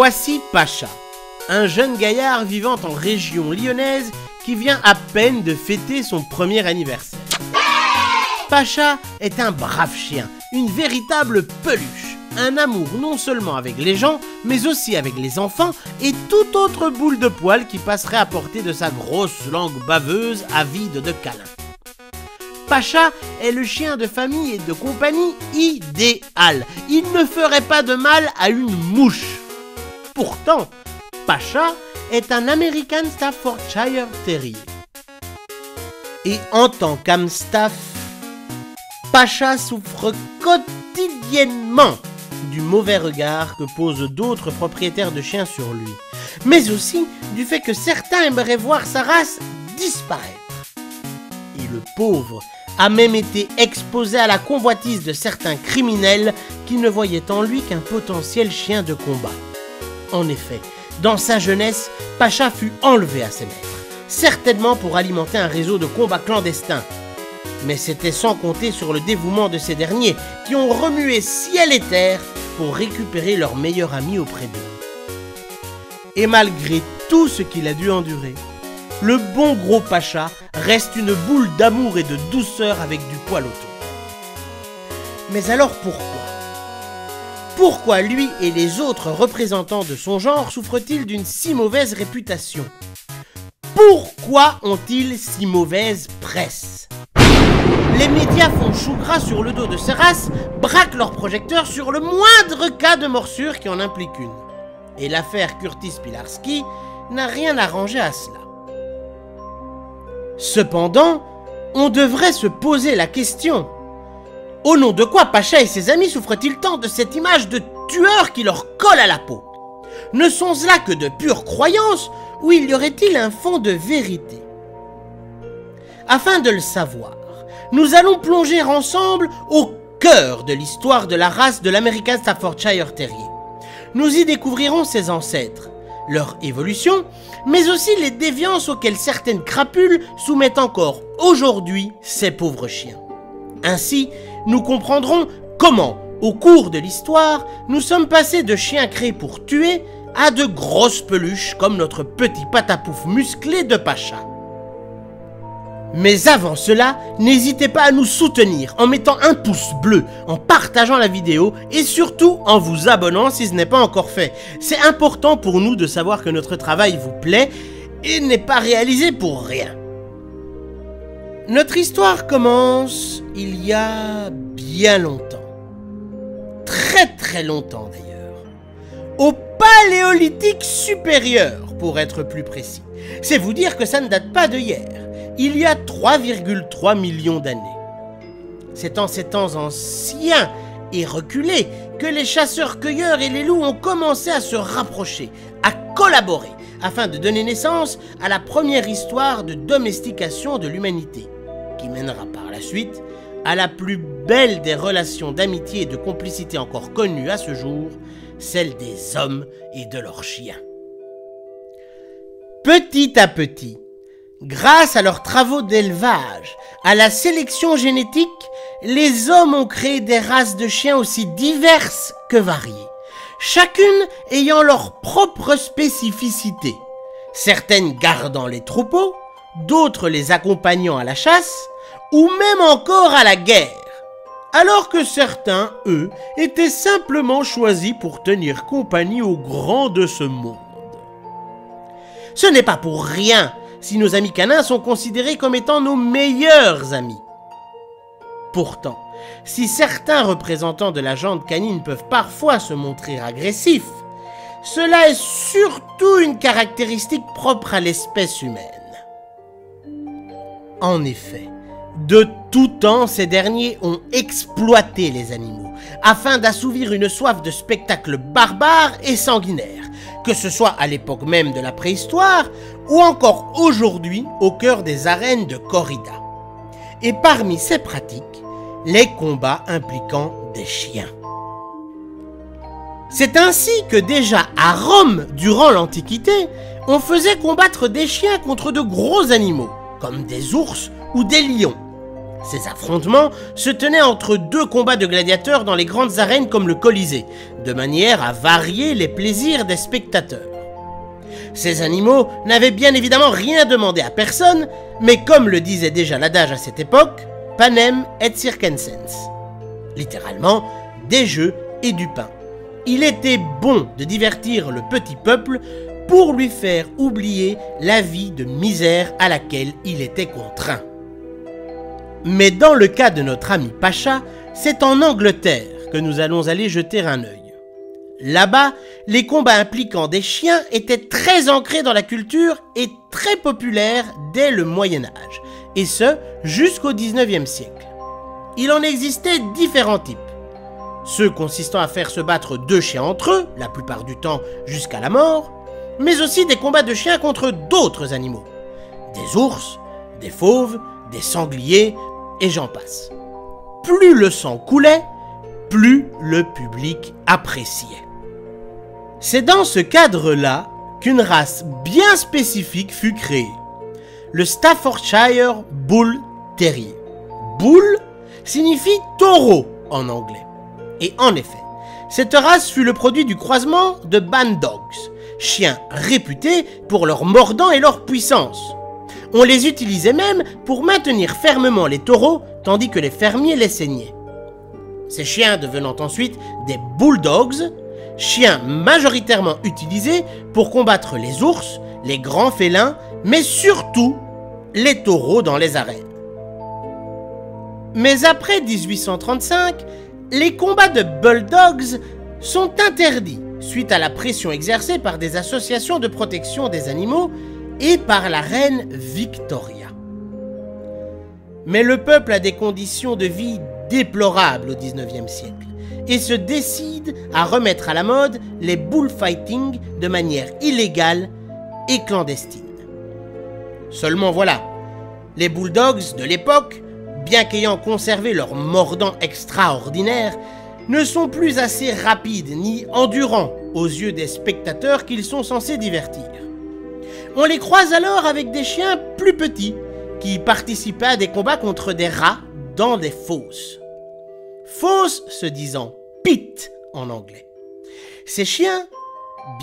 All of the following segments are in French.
Voici Pacha, un jeune gaillard vivant en région lyonnaise qui vient à peine de fêter son premier anniversaire. Pacha est un brave chien, une véritable peluche, un amour non seulement avec les gens, mais aussi avec les enfants et toute autre boule de poil qui passerait à portée de sa grosse langue baveuse avide de câlins. Pacha est le chien de famille et de compagnie idéal. Il ne ferait pas de mal à une mouche. Pourtant, Pacha est un American Staffordshire Terrier. Et en tant qu'Amstaff, Pacha souffre quotidiennement du mauvais regard que posent d'autres propriétaires de chiens sur lui, mais aussi du fait que certains aimeraient voir sa race disparaître. Et le pauvre a même été exposé à la convoitise de certains criminels qui ne voyaient en lui qu'un potentiel chien de combat. En effet, dans sa jeunesse, Pacha fut enlevé à ses maîtres, certainement pour alimenter un réseau de combats clandestins. Mais c'était sans compter sur le dévouement de ces derniers, qui ont remué ciel et terre pour récupérer leur meilleur ami auprès d'eux. Et malgré tout ce qu'il a dû endurer, le bon gros Pacha reste une boule d'amour et de douceur avec du poil autour. Mais alors pourquoi ? Pourquoi lui et les autres représentants de son genre souffrent-ils d'une si mauvaise réputation ? Pourquoi ont-ils si mauvaise presse ? Les médias font chou gras sur le dos de ces races, braquent leurs projecteurs sur le moindre cas de morsure qui en implique une. Et l'affaire Curtis Pilarski n'a rien arrangé à cela. Cependant, on devrait se poser la question. Au nom de quoi Pacha et ses amis souffrent-ils tant de cette image de tueur qui leur colle à la peau ? Ne sont-ce là que de pures croyances ou y aurait-il un fond de vérité ? Afin de le savoir, nous allons plonger ensemble au cœur de l'histoire de la race de l'American Staffordshire Terrier. Nous y découvrirons ses ancêtres, leur évolution, mais aussi les déviances auxquelles certaines crapules soumettent encore aujourd'hui ces pauvres chiens. Ainsi, nous comprendrons comment, au cours de l'histoire, nous sommes passés de chiens créés pour tuer à de grosses peluches comme notre petit patapouf musclé de Pacha. Mais avant cela, n'hésitez pas à nous soutenir en mettant un pouce bleu, en partageant la vidéo et surtout en vous abonnant si ce n'est pas encore fait. C'est important pour nous de savoir que notre travail vous plaît et n'est pas réalisé pour rien. Notre histoire commence il y a bien longtemps. Très longtemps d'ailleurs. Au Paléolithique supérieur pour être plus précis. C'est vous dire que ça ne date pas de hier. Il y a 3,3 millions d'années. C'est en ces temps anciens et reculés que les chasseurs-cueilleurs et les loups ont commencé à se rapprocher, à collaborer, afin de donner naissance à la première histoire de domestication de l'humanité, qui mènera par la suite à la plus belle des relations d'amitié et de complicité encore connues à ce jour, celle des hommes et de leurs chiens. Petit à petit, grâce à leurs travaux d'élevage, à la sélection génétique, les hommes ont créé des races de chiens aussi diverses que variées, chacune ayant leur propre spécificité, certaines gardant les troupeaux, d'autres les accompagnant à la chasse, ou même encore à la guerre, alors que certains, eux, étaient simplement choisis pour tenir compagnie aux grands de ce monde. Ce n'est pas pour rien si nos amis canins sont considérés comme étant nos meilleurs amis. Pourtant, si certains représentants de la gente canine peuvent parfois se montrer agressifs, cela est surtout une caractéristique propre à l'espèce humaine. En effet, de tout temps, ces derniers ont exploité les animaux, afin d'assouvir une soif de spectacles barbares et sanguinaires, que ce soit à l'époque même de la préhistoire, ou encore aujourd'hui au cœur des arènes de corrida. Et parmi ces pratiques, les combats impliquant des chiens. C'est ainsi que déjà à Rome, durant l'Antiquité, on faisait combattre des chiens contre de gros animaux, comme des ours ou des lions. Ces affrontements se tenaient entre deux combats de gladiateurs dans les grandes arènes comme le Colisée, de manière à varier les plaisirs des spectateurs. Ces animaux n'avaient bien évidemment rien demandé à personne, mais comme le disait déjà l'adage à cette époque, panem et circenses. Littéralement, des jeux et du pain. Il était bon de divertir le petit peuple pour lui faire oublier la vie de misère à laquelle il était contraint. Mais dans le cas de notre ami Pacha, c'est en Angleterre que nous allons aller jeter un œil. Là-bas, les combats impliquant des chiens étaient très ancrés dans la culture et très populaires dès le Moyen-Âge, et ce, jusqu'au XIXe siècle. Il en existait différents types. Ceux consistant à faire se battre deux chiens entre eux, la plupart du temps jusqu'à la mort, mais aussi des combats de chiens contre d'autres animaux. Des ours, des fauves, des sangliers, et j'en passe. Plus le sang coulait, plus le public appréciait. C'est dans ce cadre-là qu'une race bien spécifique fut créée, le Staffordshire Bull Terrier. Bull signifie taureau en anglais. Et en effet, cette race fut le produit du croisement de Bandogs, chiens réputés pour leur mordant et leur puissance. On les utilisait même pour maintenir fermement les taureaux, tandis que les fermiers les saignaient. Ces chiens devenant ensuite des bulldogs, chiens majoritairement utilisés pour combattre les ours, les grands félins, mais surtout les taureaux dans les arènes. Mais après 1835, les combats de bulldogs sont interdits suite à la pression exercée par des associations de protection des animaux et par la reine Victoria. Mais le peuple a des conditions de vie déplorables au XIXe siècle et se décide à remettre à la mode les bullfighting de manière illégale et clandestine. Seulement voilà, les bulldogs de l'époque, bien qu'ayant conservé leur mordant extraordinaire, ne sont plus assez rapides ni endurants aux yeux des spectateurs qu'ils sont censés divertir. On les croise alors avec des chiens plus petits qui participaient à des combats contre des rats dans des fosses. Fosses se disant pit en anglais. Ces chiens,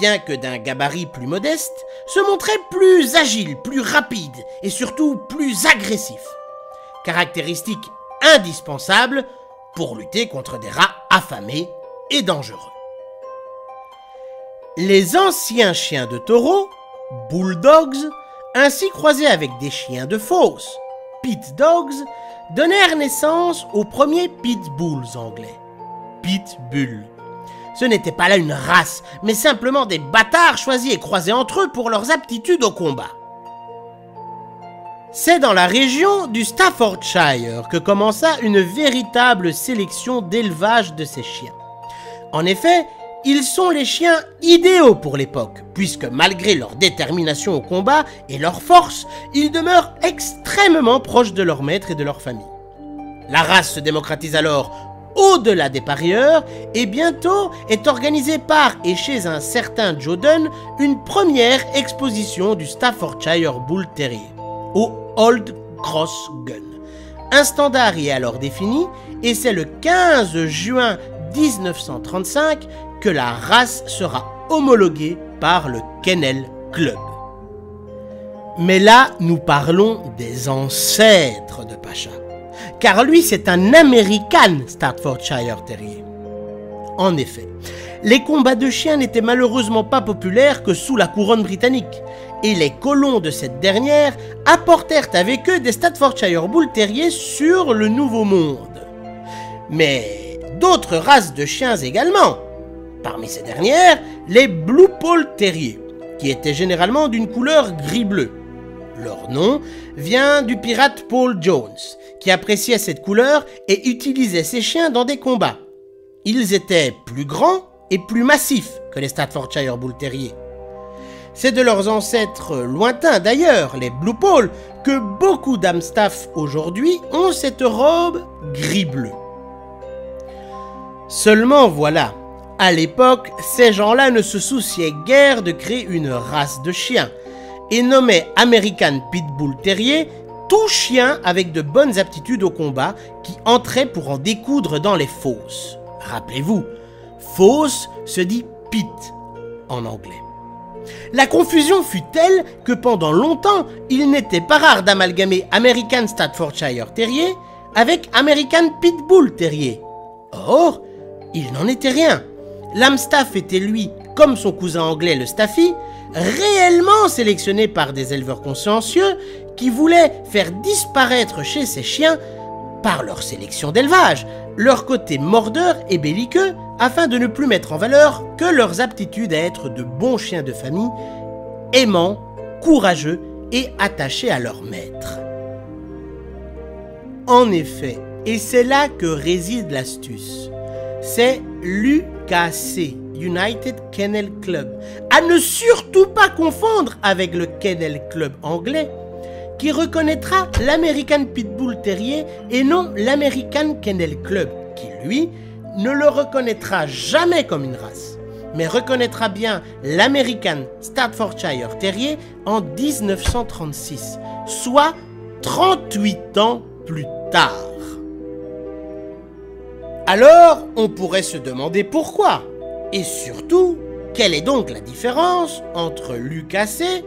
bien que d'un gabarit plus modeste, se montraient plus agiles, plus rapides et surtout plus agressifs. Caractéristique indispensable pour lutter contre des rats affamés et dangereux. Les anciens chiens de taureau, bulldogs, ainsi croisés avec des chiens de fosse, pit dogs, donnèrent naissance aux premiers pitbulls anglais. Pitbull. Ce n'était pas là une race, mais simplement des bâtards choisis et croisés entre eux pour leurs aptitudes au combat. C'est dans la région du Staffordshire que commença une véritable sélection d'élevage de ces chiens. En effet, ils sont les chiens idéaux pour l'époque, puisque malgré leur détermination au combat et leur force, ils demeurent extrêmement proches de leur maître et de leur famille. La race se démocratise alors au-delà des parieurs et bientôt est organisée par et chez un certain Joe Dunn une première exposition du Staffordshire Bull Terrier au Old Cross Gun. Un standard y est alors défini et c'est le 15 juin 1935 que la race sera homologuée par le Kennel Club. Mais là, nous parlons des ancêtres de Pacha, car lui c'est un American Staffordshire Terrier. En effet, les combats de chiens n'étaient malheureusement pas populaires que sous la couronne britannique, et les colons de cette dernière apportèrent avec eux des Staffordshire Bull Terriers sur le Nouveau Monde. Mais d'autres races de chiens également. Parmi ces dernières, les Blue Poll Terriers, qui étaient généralement d'une couleur gris-bleu. Leur nom vient du pirate Paul Jones, qui appréciait cette couleur et utilisait ces chiens dans des combats. Ils étaient plus grands et plus massifs que les Staffordshire Bull Terriers. C'est de leurs ancêtres lointains d'ailleurs, les Blue Poll, que beaucoup d'Amstaff aujourd'hui ont cette robe gris-bleu. Seulement voilà, à l'époque, ces gens-là ne se souciaient guère de créer une race de chiens et nommaient American Pitbull Terrier tout chien avec de bonnes aptitudes au combat qui entrait pour en découdre dans les fosses. Rappelez-vous, fosse se dit pit en anglais. La confusion fut telle que pendant longtemps, il n'était pas rare d'amalgamer American Staffordshire Terrier avec American Pitbull Terrier. Or, il n'en était rien. L'Amstaff était lui, comme son cousin anglais le Staffy, réellement sélectionné par des éleveurs consciencieux qui voulaient faire disparaître chez ces chiens, par leur sélection d'élevage, leur côté mordeur et belliqueux, afin de ne plus mettre en valeur que leurs aptitudes à être de bons chiens de famille, aimants, courageux et attachés à leur maître. En effet, et c'est là que réside l'astuce, c'est l'UKC, United Kennel Club, à ne surtout pas confondre avec le Kennel Club anglais, qui reconnaîtra l'American Pitbull Terrier et non l'American Kennel Club, qui lui ne le reconnaîtra jamais comme une race, mais reconnaîtra bien l'American Staffordshire Terrier en 1936, soit 38 ans plus tard. Alors, on pourrait se demander pourquoi, et surtout, quelle est donc la différence entre l'UKC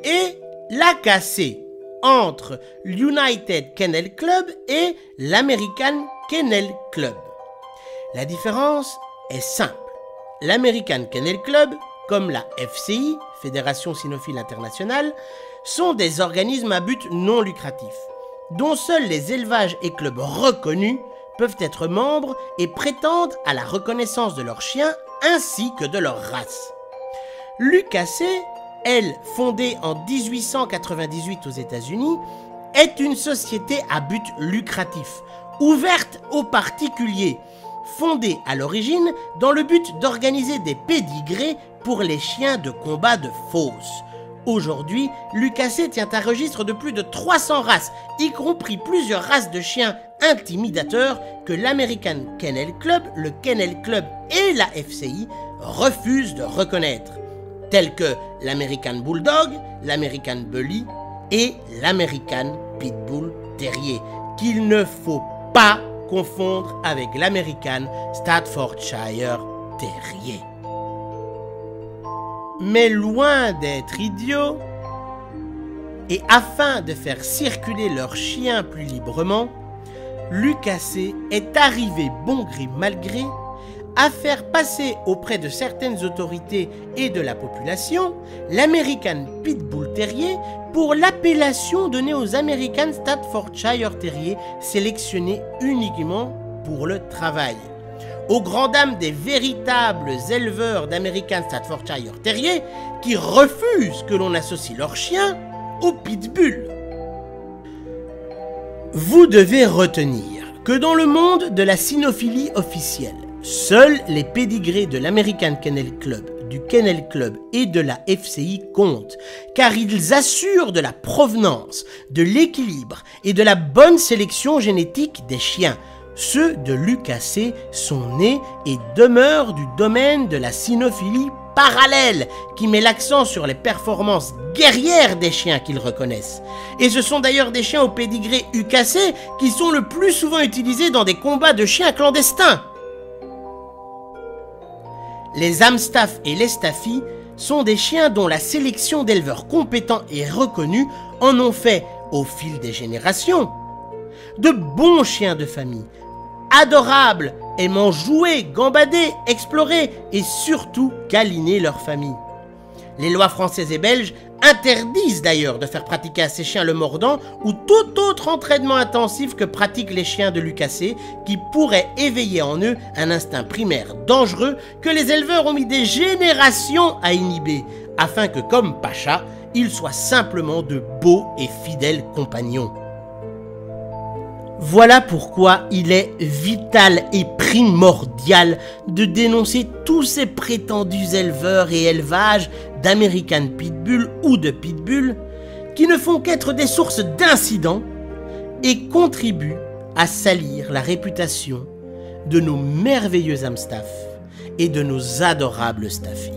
et l'AKC, entre l'United Kennel Club et l'American Kennel Club. La différence est simple. L'American Kennel Club, comme la FCI, Fédération Cynophile Internationale, sont des organismes à but non lucratif, dont seuls les élevages et clubs reconnus peuvent être membres et prétendent à la reconnaissance de leurs chiens ainsi que de leur race. L'UKC, elle, fondée en 1898 aux États-Unis, est une société à but lucratif, ouverte aux particuliers, fondée à l'origine dans le but d'organiser des pédigrés pour les chiens de combat de fosse. Aujourd'hui, l'UKC tient un registre de plus de 300 races, y compris plusieurs races de chiens intimidateurs que l'American Kennel Club, le Kennel Club et la FCI refusent de reconnaître, tels que l'American Bulldog, l'American Bully et l'American Pitbull Terrier, qu'il ne faut pas confondre avec l'American Staffordshire Terrier. Mais loin d'être idiots, et afin de faire circuler leurs chiens plus librement, l'UKC est arrivé bon gré mal gré à faire passer auprès de certaines autorités et de la population l'American Pitbull Terrier pour l'appellation donnée aux American Staffordshire Terrier sélectionnés uniquement pour le travail. Aux grandes dames des véritables éleveurs d'American Staffordshire Terrier qui refusent que l'on associe leurs chiens au pitbull. Vous devez retenir que dans le monde de la cynophilie officielle, seuls les pédigrés de l'American Kennel Club, du Kennel Club et de la FCI comptent, car ils assurent de la provenance, de l'équilibre et de la bonne sélection génétique des chiens. Ceux de l'UKC sont nés et demeurent du domaine de la cynophilie parallèle, qui met l'accent sur les performances guerrières des chiens qu'ils reconnaissent. Et ce sont d'ailleurs des chiens au pédigré UKC qui sont le plus souvent utilisés dans des combats de chiens clandestins. Les Amstaff et les Staffy sont des chiens dont la sélection d'éleveurs compétents et reconnus en ont fait, au fil des générations, de bons chiens de famille, adorables, aimant jouer, gambader, explorer et surtout câliner leur famille. Les lois françaises et belges interdisent d'ailleurs de faire pratiquer à ces chiens le mordant ou tout autre entraînement intensif que pratiquent les chiens de l'UKC qui pourrait éveiller en eux un instinct primaire dangereux que les éleveurs ont mis des générations à inhiber, afin que, comme Pacha, ils soient simplement de beaux et fidèles compagnons. Voilà pourquoi il est vital et primordial de dénoncer tous ces prétendus éleveurs et élevages d'American Pitbull ou de Pitbull qui ne font qu'être des sources d'incidents et contribuent à salir la réputation de nos merveilleux Amstaff et de nos adorables Staffy.